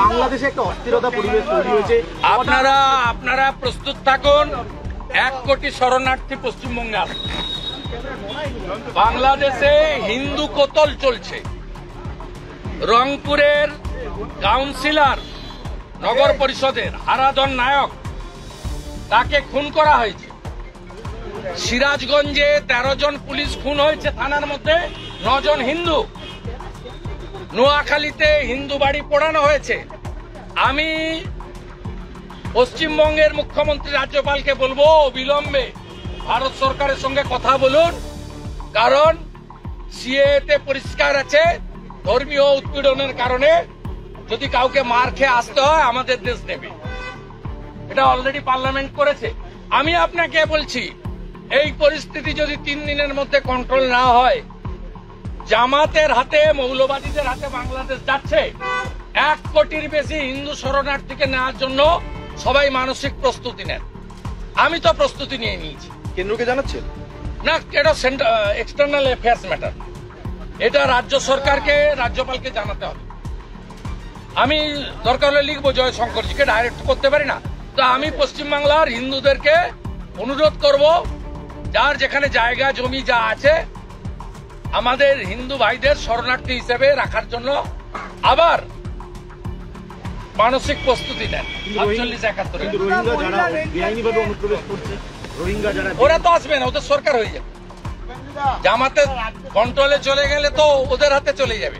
বাংলাদেশে একটা অস্থিরতা পরিবেশ তৈরি হয়েছে। আপনারা প্রস্তুত থাকুন। 1 কোটি শরণার্থী পশ্চিমবঙ্গে আসবে। বাংলাদেশে হিন্দু কতল চলছে। রংপুরের কাউন্সিলর, নগর পরিষদের আরাধন নায়ক, তাকে খুন করা হয়েছে। সিরাজগঞ্জে 13 জন পুলিশ খুন হয়েছে, থানার মধ্যে 9 জন হিন্দু। নোয়াখালীতে হিন্দু বাড়ি পোড়ানো হয়েছে। আমি পশ্চিমবঙ্গের মুখ্যমন্ত্রী রাজ্যপালকে বলবো অবিলম্বে ভারত সরকারের সঙ্গে কথা বলুন, কারণ সিএতে পরিষ্কার আছে ধর্মীয় উৎপীড়নের কারণে যদি কাউকে মার খেয়ে আসতে হয় আমাদের দেশ নেবে। এটা অলরেডি পার্লামেন্ট করেছে। আমি আপনাকে বলছি, এই পরিস্থিতি যদি 3 দিনের মধ্যে কন্ট্রোল না হয়, জামাতের হাতে, মৌলবাদীদের হাতে বাংলাদেশ যাচ্ছে। 1 কোটির বেশি হিন্দু শরণার্থীকে নেওয়ার জন্য সবাই মানসিক প্রস্তুতি নেন। আমি তো প্রস্তুতি নিয়ে নিয়েছি। কেন্দ্রকে জানাচ্ছেন না, এটা এক্সটার্নাল অ্যাফেয়ার্স ম্যাটার। এটা রাজ্য সরকারকে, রাজ্যপালকে জানাতে হবে। আমি দরকার হলে লিখবো জয়শঙ্করজিকে, ডাইরেক্ট করতে পারি না। তো আমি পশ্চিমবাংলার হিন্দুদেরকে অনুরোধ করব, যার যেখানে জায়গা জমি যা আছে আমাদের হিন্দু ভাইদের শরণার্থী হিসেবে রাখার জন্য আবার মানসিক প্রস্তুতি নেন। 48-71 ওরা তো আসবে না, ওদের সরকার হয়ে যাবে। জামাতের কন্ট্রোলে চলে গেলে তো ওদের হাতে চলে যাবে।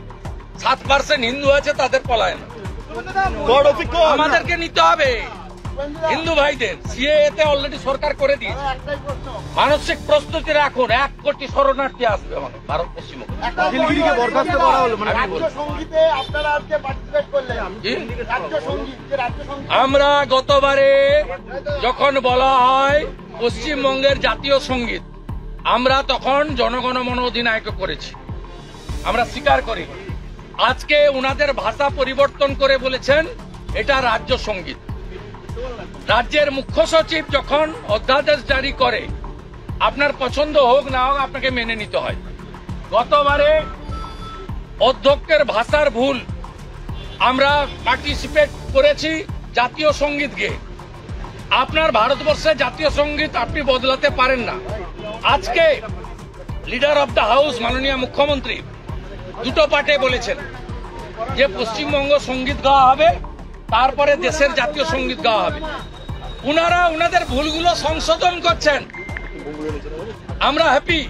7% হিন্দু আছে, তাদের পলায়ন আমাদেরকে নিতে হবে। হিন্দু ভাইদের সিএতে অলরেডি সরকার করে দিয়েছে। মানসিক প্রস্তুতি রাখুন। 1 কোটি শরণার্থী আসবে আমাদের ভারত পশ্চিমবঙ্গে। আমরা গতবারে যখন বলা হয় পশ্চিমবঙ্গের জাতীয় সঙ্গীত, আমরা তখন জনগণমন অধিনায়ক করেছি, আমরা স্বীকার করি। আজকে উনাদের ভাষা পরিবর্তন করে বলেছেন এটা রাজ্য সঙ্গীত। রাজ্যের মুখ্য সচিব যখন অধ্যাদেশ জারি করে, আপনার পছন্দ হোক না হোক আপনাকে মেনে নিতে হয়। গতবারে অধ্যক্ষের ভাষার ভুল, আমরা পার্টিসিপেট করেছি জাতীয় সঙ্গীত গেয়ে। আপনার ভারতবর্ষে জাতীয় সঙ্গীত আপনি বদলাতে পারেন না। আজকে লিডার অব দ্য হাউস মাননীয় মুখ্যমন্ত্রী 2টো পার্টে বলেছেন যে পশ্চিমবঙ্গ সঙ্গীত গাওয়া হবে, তারপরে দেশের জাতীয় সঙ্গীত গাওয়া হবে। উনারা উনাদের ভুলগুলো সংশোধন করছেন, আমরা হ্যাপি।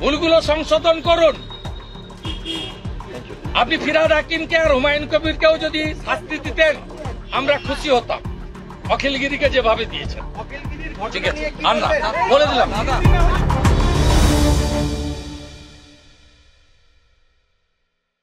ভুলগুলো সংশোধন করুন। আপনি ফিরহাদ হাকিমকে আর হুমায়ুন কবিরকেও যদি শাস্তি দিতেন আমরা খুশি হতাম, অখিলগিরিকে যেভাবে দিয়েছেন। ঠিক আছে, বলে দিলাম।